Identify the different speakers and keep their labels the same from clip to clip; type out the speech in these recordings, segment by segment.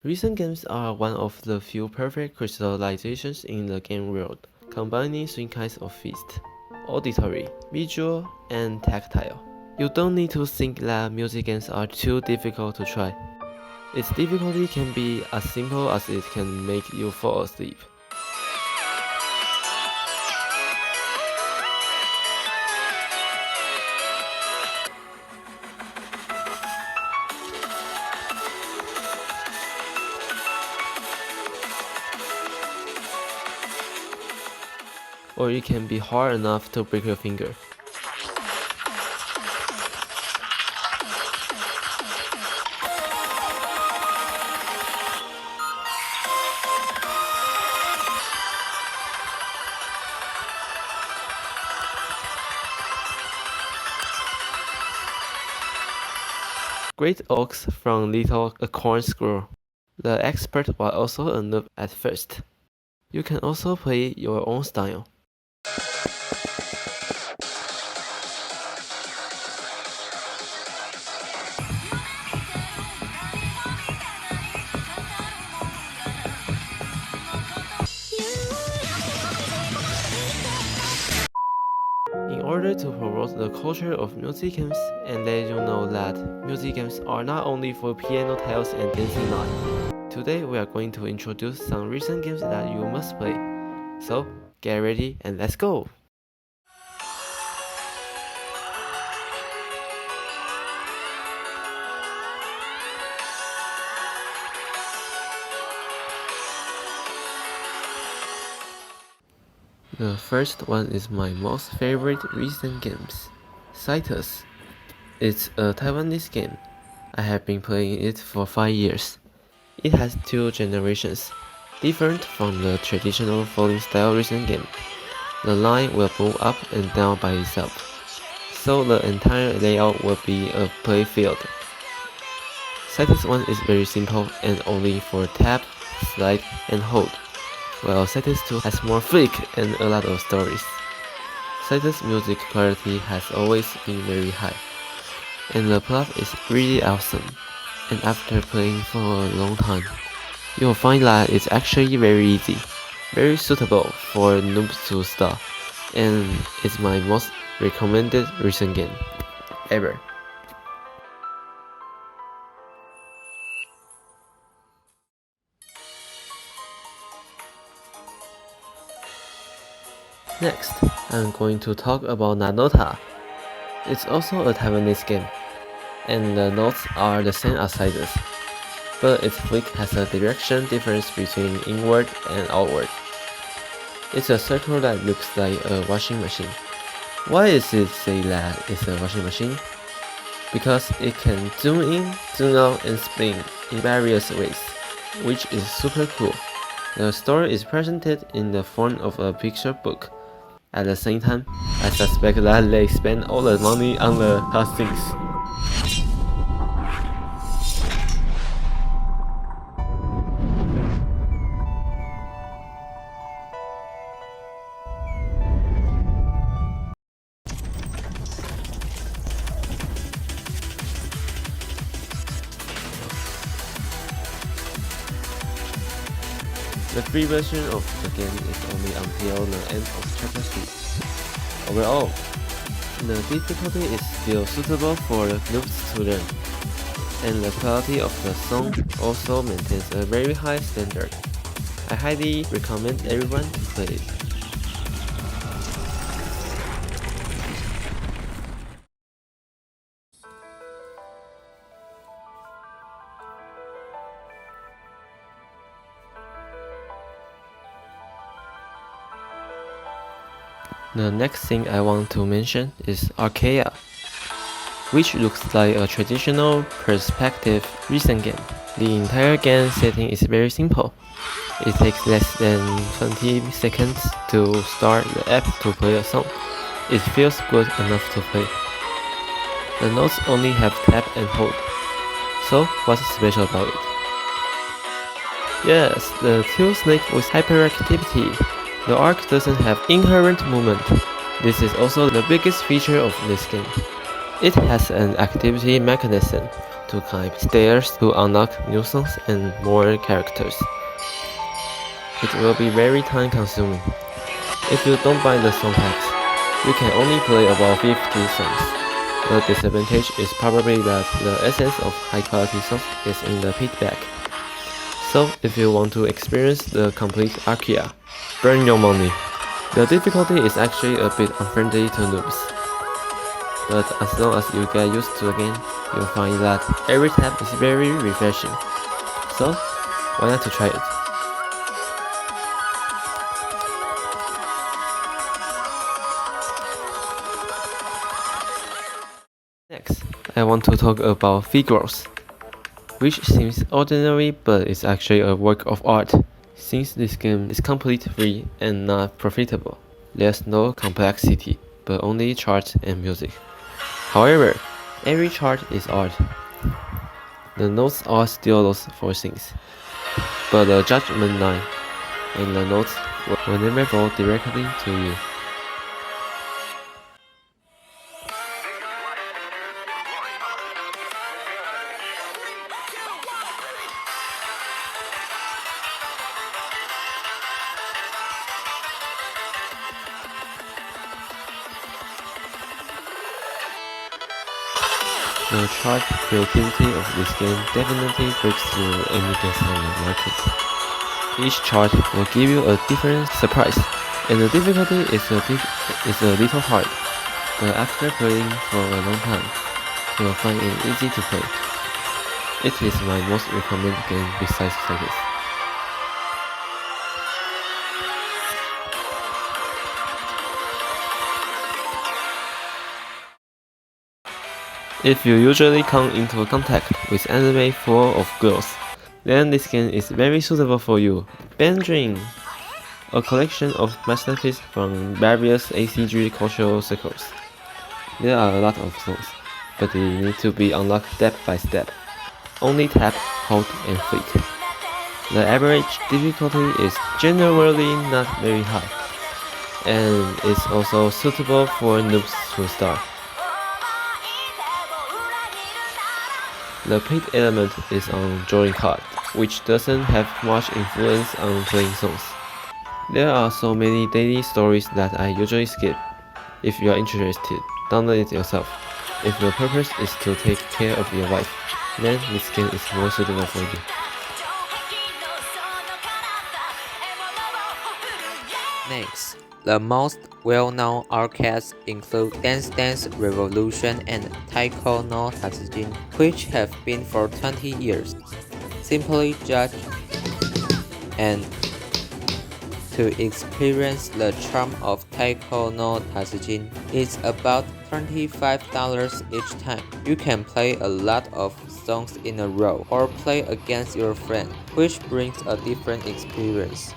Speaker 1: Recent games are one of the few perfect crystallizations in the game world, combining three kinds of feast: auditory, visual, and tactile. You don't need to think that music games are too difficult to try. Its difficulty can be as simple as it can make you fall asleep. Or it can be hard enough to break your finger. Great Oaks from Little Acorn Squirrel. The expert was also a noob at first. You can also play your own style. In order to promote the culture of music games and let you know that music games are not only for piano tiles and dancing line, today we are going to introduce some recent games that you must play. So, get ready and let's go! The first one is my most favorite recent games, Citus. It's a Taiwanese game. I have been playing it for 5 years. It has 2 generations, different from the traditional falling style recent game. The line will move up and down by itself, so the entire layout will be a playfield. Citus 1 is very simple and only for tap, slide, and hold, while Citus 2 has more flick and a lot of stories. Citus' music quality has always been very high, and the plot is really awesome. And after playing for a long time, you'll find that it's actually very easy, very suitable for noobs to start, and it's my most recommended recent game ever. Next, I'm going to talk about Nanota. It's also a Taiwanese game, and the notes are the same as Citus, but its flick has a direction difference between inward and outward. It's a circle that looks like a washing machine. Why is it say that it's a washing machine? Because it can zoom in, zoom out, and spin in various ways, which is super cool. The story is presented in the form of a picture book. At the same time, I suspect that they spend all the money on the cutscenes. The free version of the game is only until the end of Chapter 3. Overall, the difficulty is still suitable for noobs to learn, and the quality of the song also maintains a very high standard. I highly recommend everyone to play it. The next thing I want to mention is Archaea, which looks like a traditional perspective recent game. The entire game setting is very simple. It takes less than 20 seconds to start the app to play a song. It feels good enough to play. The notes only have tap and hold. So what's special about it? Yes, the tail snake with hyperactivity. The arc doesn't have inherent movement. This is also the biggest feature of this game. It has an activity mechanism, to climb stairs to unlock new songs and more characters. It will be very time consuming. If you don't buy the song packs, you can only play about 50 songs. The disadvantage is probably that the essence of high quality songs is in the pit bag. So if you want to experience the complete Archaea, burn your money. The difficulty is actually a bit unfriendly to noobs. But as long as you get used to the game, you'll find that every tab is very refreshing. So, why not to try it? Next, I want to talk about figures, which seems ordinary but is actually a work of art. Since this game is completely free and not profitable, there's no complexity, but only charts and music. However, every chart is art. The notes are still those four things, but the judgment line and the notes will never fall directly to you. The chart creativity of this game definitely breaks through any games on the market. Each chart will give you a different surprise, and the difficulty is a little hard, but after playing for a long time, you'll find it easy to play. It is my most recommended game besides Cycles. If you usually come into contact with anime full of girls, then this game is very suitable for you. Band Dream, a collection of masterpieces from various ACG cultural circles. There are a lot of songs, but they need to be unlocked step by step. Only tap, hold, and flick. The average difficulty is generally not very high, and is also suitable for noobs to start. The pit element is on drawing card, which doesn't have much influence on playing songs. There are so many daily stories that I usually skip. If you are interested, download it yourself. If your purpose is to take care of your wife, then this game is more suitable for you.
Speaker 2: Next, the most well-known arcades include Dance Dance Revolution and Taiko no Tatsujin, which have been for 20 years. Simply judge and to experience the charm of Taiko no Tatsujin, it's about $25 each time. You can play a lot of songs in a row or play against your friend, which brings a different experience.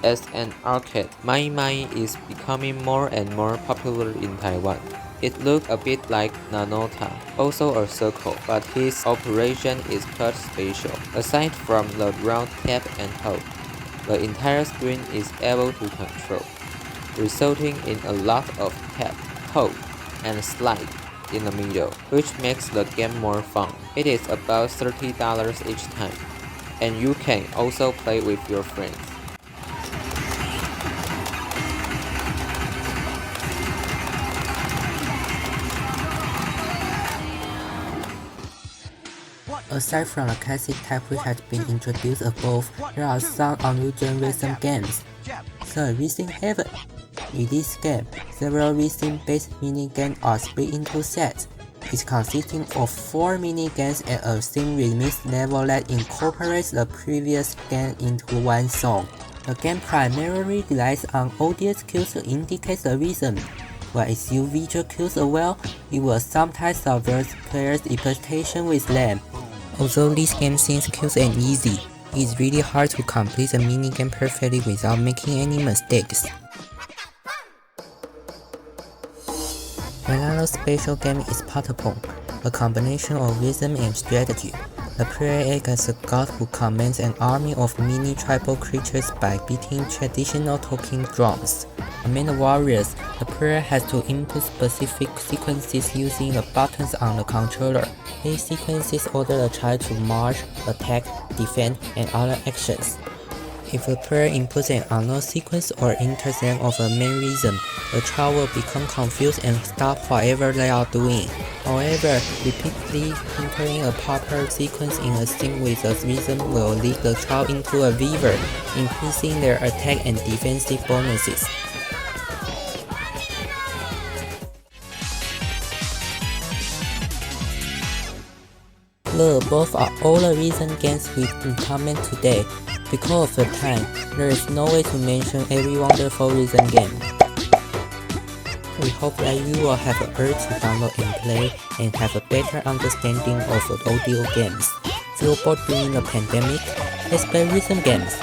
Speaker 2: As an arcade, Mai Mai is becoming more and more popular in Taiwan. It looks a bit like Nanota, also a circle, but his operation is quite special. Aside from the round tap and hold, the entire screen is able to control, resulting in a lot of tap, hold, and slide in the middle, which makes the game more fun. It is about $30 each time, and you can also play with your friends.
Speaker 3: Aside from the classic type which has been introduced above, there are some unusual rhythm games. So, Rhythm Heaven. In this game, several rhythm-based minigames are split into sets. It's consisting of 4 minigames and a theme remix level that incorporates the previous game into one song. The game primarily relies on audio cues to indicate the rhythm. While its visual cues as well, it will sometimes subvert players' interpretation with them. Although this game seems cute and easy, it is really hard to complete the minigame perfectly without making any mistakes. Another special game is Patapon, a combination of rhythm and strategy. The player acts as a god who commands an army of mini tribal creatures by beating traditional talking drums. Among the warriors, the player has to input specific sequences using the buttons on the controller. These sequences order the child to march, attack, defend, and other actions. If the player inputs an unknown sequence or enters them of a main rhythm, the child will become confused and stop whatever they are doing. However, repeatedly entering a proper sequence in a sync with the rhythm will lead the child into a weaver, increasing their attack and defensive bonuses. Look, both are all the recent games we comment today. Because of the time, there is no way to mention every wonderful recent game. We hope that you will have an urge to download and play and have a better understanding of audio games. Feel bored during the pandemic? Let's play recent games.